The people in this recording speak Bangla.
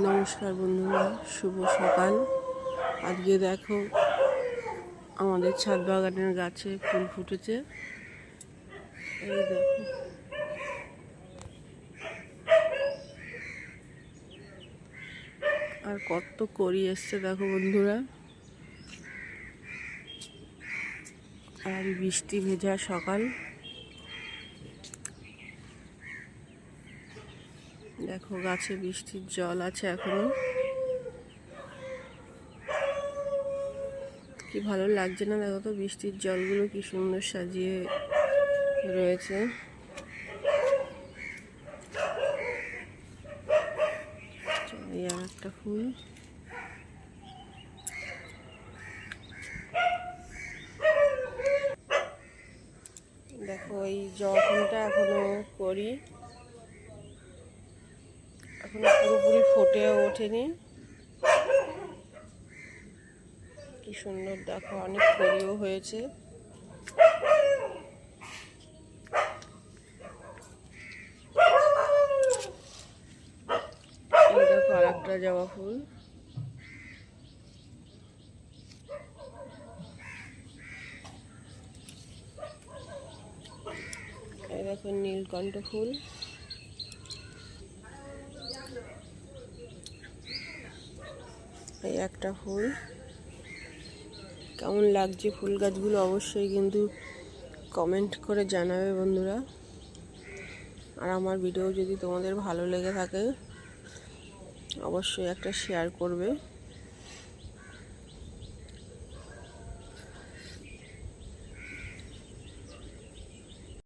নমস্কার বন্ধুরা, শুভ সকাল। আজকে দেখো আমাদের ছাদ বাগানের গাছে ফুল ফুটেছে। এই দেখো, আর কত কড়ি এসছে দেখো বন্ধুরা। আর বৃষ্টি ভেজা সকাল, দেখো গাছে বৃষ্টির জল আছে এখনো। কি ভালো লাগছে না? দেখো তো বৃষ্টির জলগুলো কি সুন্দর সাজিয়ে রয়েছে। এই আর একটা ফুল, দেখো এই জবা ফুলটা এখনো করি, এখনো পুরোপুরি ফুটে ওঠেনি। কি সুন্দর দেখো, অনেক কড়িও হয়েছে। এই দেখো আর একটা জবা ফুল। এই দেখো নীলকণ্ঠ ফুল। এই একটা ফুল। কেমন লাগছে ফুল গাছগুলো অবশ্যই কিন্তু কমেন্ট করে জানাবে বন্ধুরা। আর আমার ভিডিও যদি তোমাদের ভালো লেগে থাকে অবশ্যই একটা শেয়ার করবে।